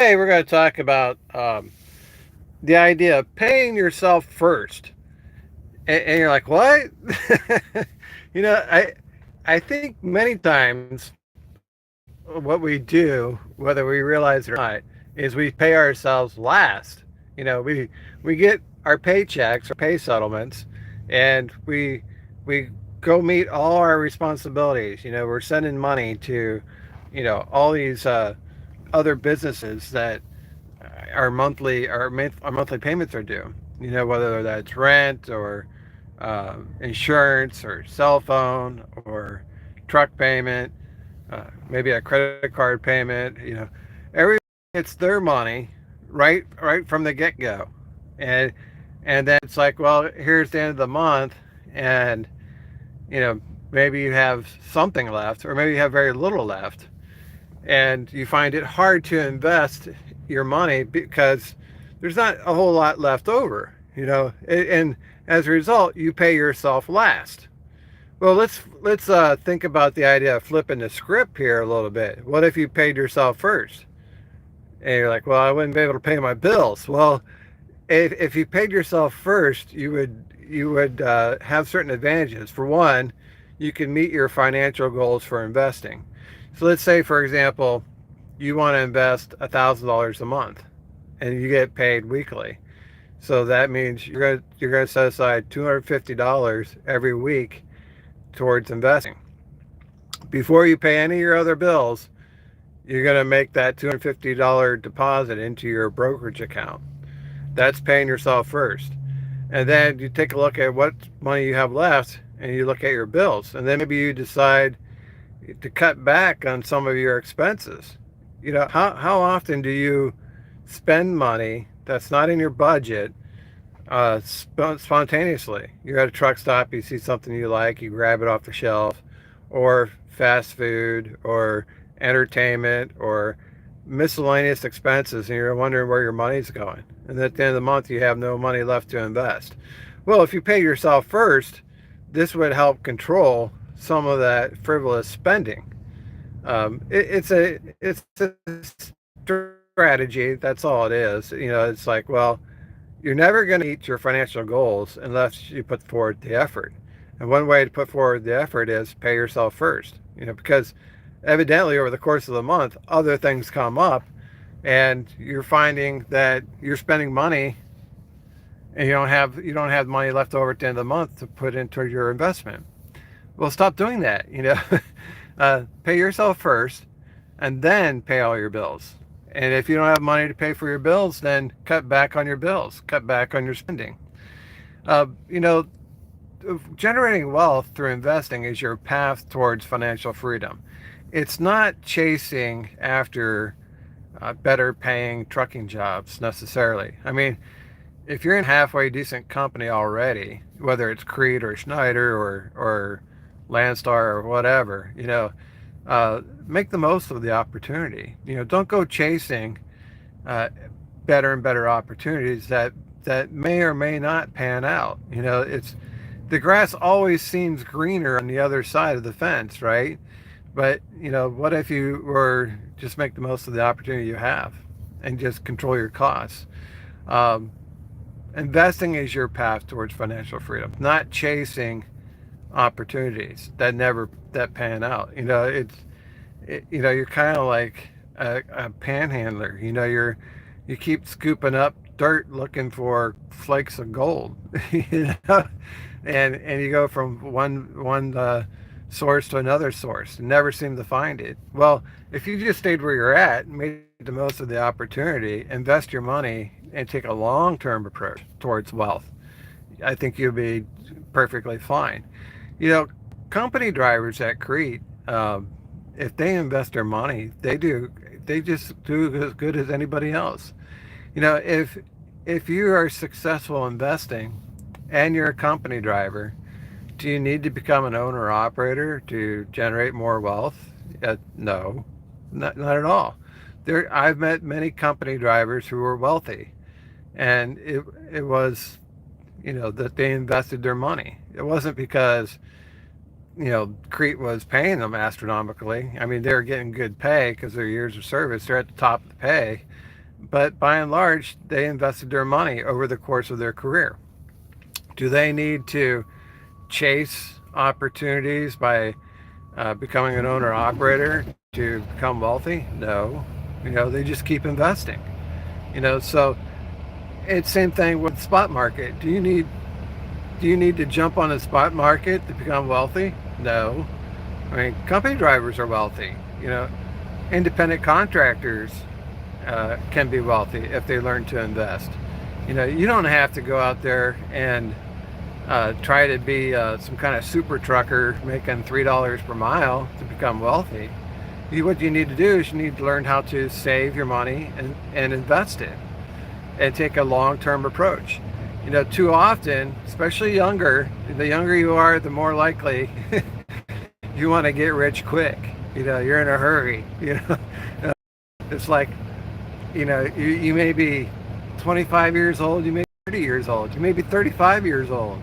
Today we're going to talk about the idea of paying yourself first. And you're like, what? you know, I think many times what we do, whether we realize it or not, is we pay ourselves last. We get our paychecks or pay settlements, and we go meet all our responsibilities. We're sending money to, all these other businesses that our monthly payments are due. Whether that's rent or insurance or cell phone or truck payment, maybe a credit card payment. Everybody gets their money right from the get go, and then it's like, well, here's the end of the month, and you know maybe you have something left, or maybe you have very little left, and you find it hard to invest your money because there's not a whole lot left over, and as a result, you pay yourself last. Well, let's think about the idea of flipping the script here a little bit. What if you paid yourself first? And you're like, well, I wouldn't be able to pay my bills. Well, if you paid yourself first, you would have certain advantages. For one, you can meet your financial goals for investing. So let's say, for example, you want to invest $1,000 a month, and you get paid weekly. So that means you're gonna set aside $250 every week towards investing. Before you pay any of your other bills, you're gonna make that $250 deposit into your brokerage account. That's paying yourself first. And then you take a look at what money you have left, and you look at your bills. And then maybe you decide to cut back on some of your expenses. How often do you spend money that's not in your budget spontaneously? You're at a truck stop, you see something you like, you grab it off the shelf, or fast food, or entertainment, or miscellaneous expenses, and you're wondering where your money's going. And at the end of the month, you have no money left to invest. Well, if you pay yourself first, this would help control some of that frivolous spending. It's a strategy. That's all it is. It's like, well, you're never going to meet your financial goals unless you put forward the effort. And one way to put forward the effort is pay yourself first. Because evidently over the course of the month, other things come up, and you're finding that you're spending money, and you don't have money left over at the end of the month to put into your investment. Well, stop doing that. Pay yourself first, and then pay all your bills. And if you don't have money to pay for your bills, then cut back on your bills, cut back on your spending. Uh, you know, Generating wealth through investing is your path towards financial freedom. It's not chasing after better paying trucking jobs necessarily. I mean, if you're in halfway decent company already, whether it's Crete or Schneider or Landstar or whatever, make the most of the opportunity. Don't go chasing uh, better and better opportunities that may or may not pan out. It's the grass always seems greener on the other side of the fence, right? But what if you were just make the most of the opportunity you have and just control your costs? Um, Investing is your path towards financial freedom, not chasing opportunities that pan out. You're kind of like a panhandler. You keep scooping up dirt looking for flakes of gold. you know and you go from one source to another source and never seem to find it. Well, if you just stayed where you're at, made the most of the opportunity, invest your money, and take a long-term approach towards wealth, I think you'll be perfectly fine. you know Company drivers at Crete, if they invest their money, they just do as good as anybody else. If you are successful investing and you're a company driver, do you need to become an owner operator to generate more wealth? No, not at all. I've met many company drivers who were wealthy, and it was that they invested their money. It wasn't because Crete was paying them astronomically. I mean, they were getting good pay because of their years of service. They're at the top of the pay, but by and large, they invested their money over the course of their career. Do they need to chase opportunities by becoming an owner operator to become wealthy? No. They just keep investing. So it's same thing with the spot market. Do you need to jump on the spot market to become wealthy? No. I mean, company drivers are wealthy. Independent contractors can be wealthy if they learn to invest. You don't have to go out there and try to be some kind of super trucker making $3 per mile to become wealthy. What you need to do is you need to learn how to save your money and invest it and take a long-term approach. Too often, especially the younger you are, the more likely you want to get rich quick. You're in a hurry. It's like, you may be 25 years old, you may be 30 years old, you may be 35 years old,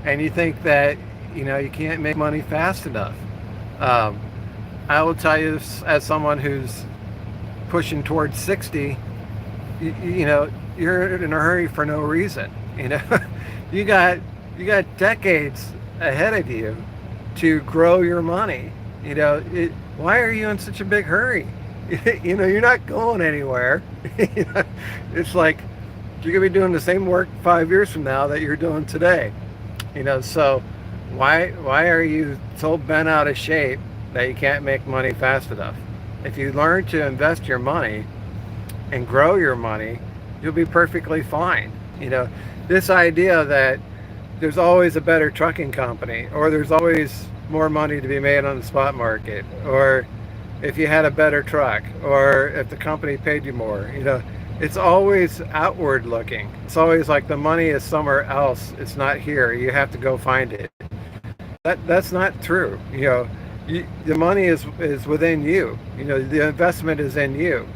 and you think that, you can't make money fast enough. Um, I will tell you, as someone who's pushing towards 60, you're in a hurry for no reason. You know, you got decades ahead of you to grow your money. Why are you in such a big hurry? You're not going anywhere. It's like you're gonna be doing the same work 5 years from now that you're doing today. So why are you so bent out of shape that you can't make money fast enough? If you learn to invest your money and grow your money, you'll be perfectly fine. This idea that there's always a better trucking company, or there's always more money to be made on the spot market, or if you had a better truck, or if the company paid you more, it's always outward looking. It's always like the money is somewhere else. It's not here. You have to go find it. That's not true. The money is within you. The investment is in you.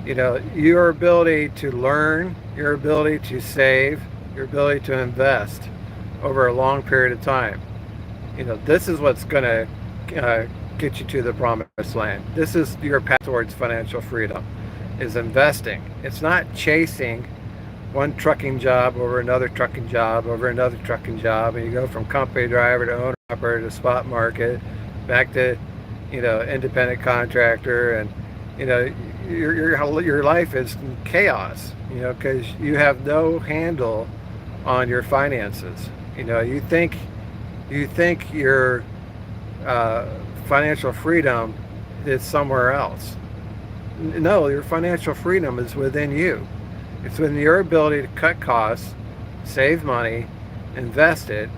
Your ability to learn, your ability to save, your ability to invest over a long period of time. This is what's going to get you to the promised land. This is your path towards financial freedom, is investing. It's not chasing one trucking job over another trucking job over another trucking job, and you go from company driver to owner operator to spot market, back to, independent contractor, and, your life is in chaos, because you have no handle on your finances. You think your financial freedom is somewhere else. No, your financial freedom is within you. It's within your ability to cut costs, save money, invest it,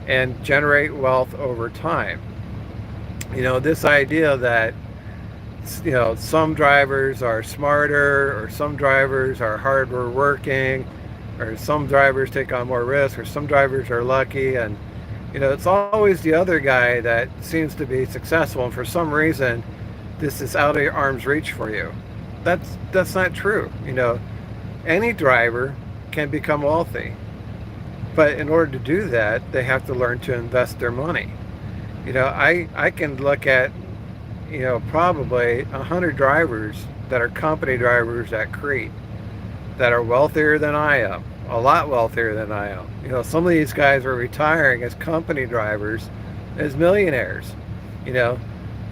and generate wealth over time. This idea that some drivers are smarter, or some drivers are harder working, or some drivers take on more risk, or some drivers are lucky, and it's always the other guy that seems to be successful, and for some reason this is out of your arm's reach for you. That's not true. Any driver can become wealthy, but in order to do that, they have to learn to invest their money. I can look at probably 100 drivers that are company drivers at Crete that are wealthier than I am, a lot wealthier than I am. Some of these guys are retiring as company drivers as millionaires.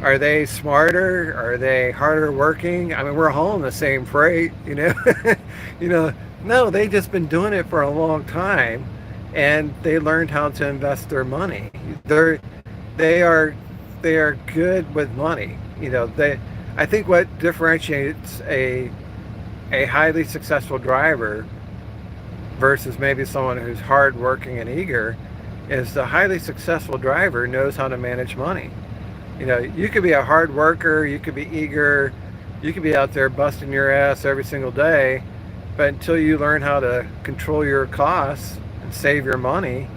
Are they smarter? Are they harder working? I mean, we're hauling the same freight, no, they just been doing it for a long time, and they learned how to invest their money. They are good with money. I think what differentiates a highly successful driver versus maybe someone who's hardworking and eager is the highly successful driver knows how to manage money. You could be a hard worker, you could be eager, you could be out there busting your ass every single day, but until you learn how to control your costs and save your money,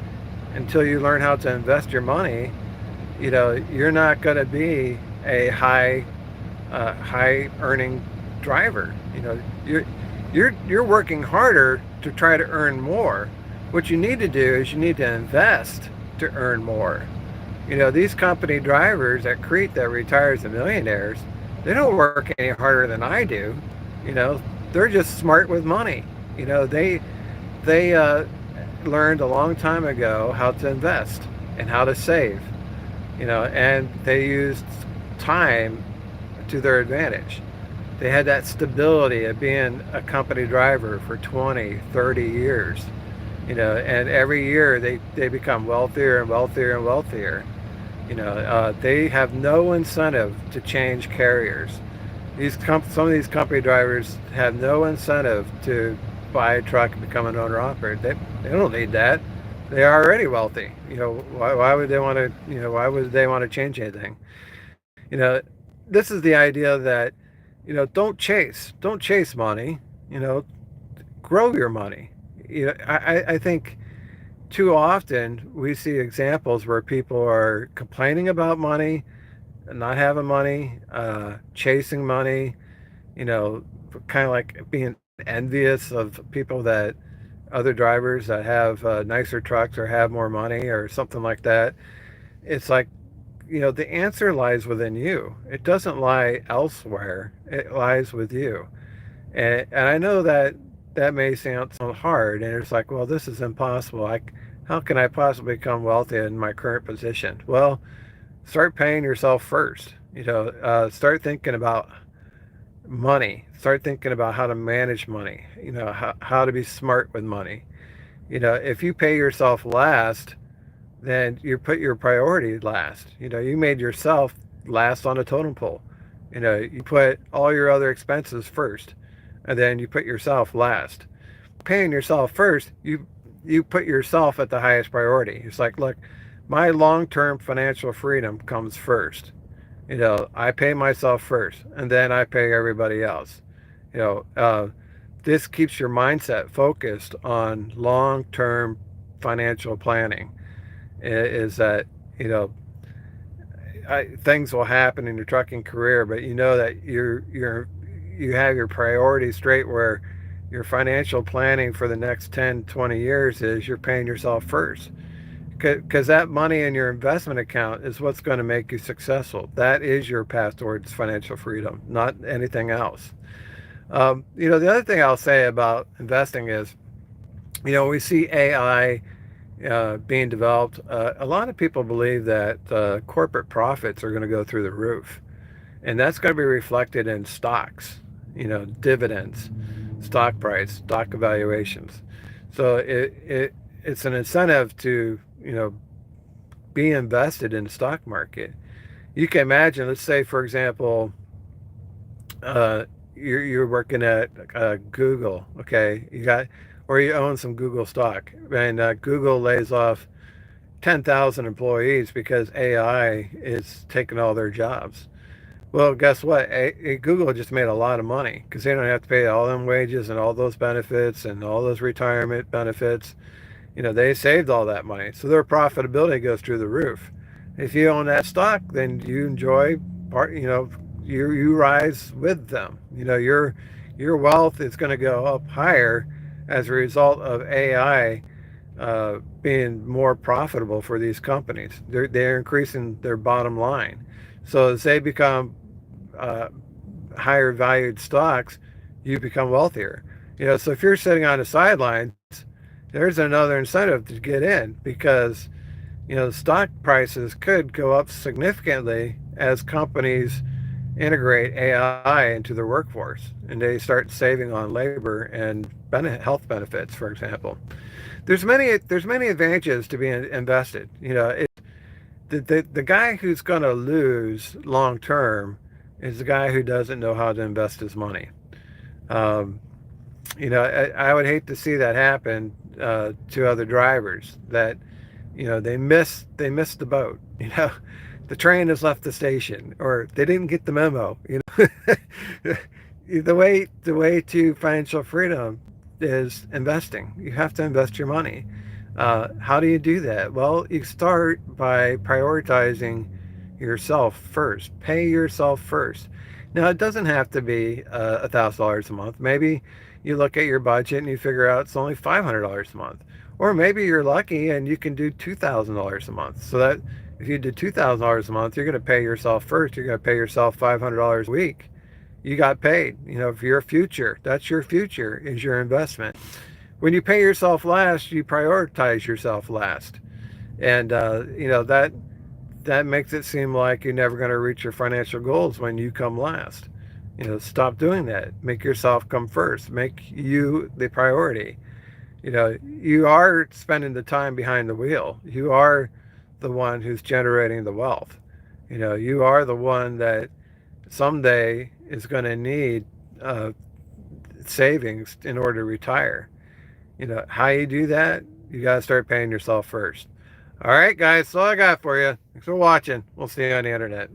until you learn how to invest your money, you're not going to be a high earning driver. You're working harder to try to earn more. What you need to do is you need to invest to earn more. These company drivers at Crete that retire as millionaires, they don't work any harder than I do. they're just smart with money. You know, they learned a long time ago how to invest and how to save. You know, and they used time to their advantage. They had that stability of being a company driver for 20, 30 years. You know, and every year they become wealthier and wealthier and wealthier. You know, they have no incentive to change carriers. Some of these company drivers have no incentive to buy a truck and become an owner operator. They don't need that. They are already wealthy. You know, why would they want to? You know, why would they want to change anything? You know, this is the idea that, you know, don't chase money. You know, grow your money. You know, I think too often we see examples where people are complaining about money, not having money, chasing money, you know, kind of like being envious of people that other drivers that have nicer trucks or have more money or something like that. It's like, you know, the answer lies within you. It doesn't lie elsewhere. It lies with you. And I know that that may sound hard, and it's like, well, this is impossible. How can I possibly become wealthy in my current position? Well, start paying yourself first. You know, start thinking about money. Start thinking about how to manage money. You know, how to be smart with money. You know, if you pay yourself last, then you put your priority last. You know, you made yourself last on a totem pole. You know, you put all your other expenses first, and then you put yourself last. Paying yourself first, you put yourself at the highest priority. It's like, look, my long-term financial freedom comes first. You know, I pay myself first, and then I pay everybody else. You know, this keeps your mindset focused on long-term financial planning. Is that, you know, things will happen in your trucking career, but you know that you have your priorities straight, where your financial planning for the next 10, 20 years is you're paying yourself first, because that money in your investment account is what's going to make you successful. That is your path towards financial freedom, not anything else. You know, the other thing I'll say about investing is, you know, we see AI being developed. A lot of people believe that corporate profits are going to go through the roof, and that's going to be reflected in stocks, you know, dividends, stock price, stock evaluations. So it's an incentive to, you know, be invested in the stock market. You can imagine, let's say, for example, uh, you're working at Google, okay? Or you own some Google stock, and Google lays off 10,000 employees because AI is taking all their jobs. Well, guess what? Google just made a lot of money because they don't have to pay all them wages and all those benefits and all those retirement benefits. You know, they saved all that money, so their profitability goes through the roof. If you own that stock, then you enjoy part. You know, you rise with them. You know, your wealth is going to go up higher as a result of AI being more profitable for these companies. They're increasing their bottom line. So as they become uh, higher valued stocks, you become wealthier. You know, so if you're sitting on the sidelines, there's another incentive to get in, because, you know, stock prices could go up significantly as companies integrate AI into their workforce and they start saving on labor and health benefits, for example. There's many advantages to being invested. You know, the guy who's going to lose long term is the guy who doesn't know how to invest his money. Um, you know, I would hate to see that happen to other drivers, that, you know, they missed the boat. You know, the train has left the station, or they didn't get the memo. You know, the way to financial freedom is investing. You have to invest your money. How do you do that? Well, you start by prioritizing yourself first. Pay yourself first. Now, it doesn't have to be $1,000 a month. Maybe you look at your budget and you figure out it's only $500 a month. Or maybe you're lucky and you can do $2,000 a month. So that if you do $2,000 a month, you're going to pay yourself first. You're going to pay yourself $500 a week. you got paid. For your future, that's your future, is your investment. When you pay yourself last, you prioritize yourself last. And, that makes it seem like you're never going to reach your financial goals when you come last. Stop doing that. Make yourself come first. Make you the priority. You are spending the time behind the wheel. You are the one who's generating the wealth. You are the one that someday is going to need uh, savings in order to retire. How you do that, you got to start paying yourself first. All right, guys, that's all I got for you. Thanks for watching. We'll see you on the internet.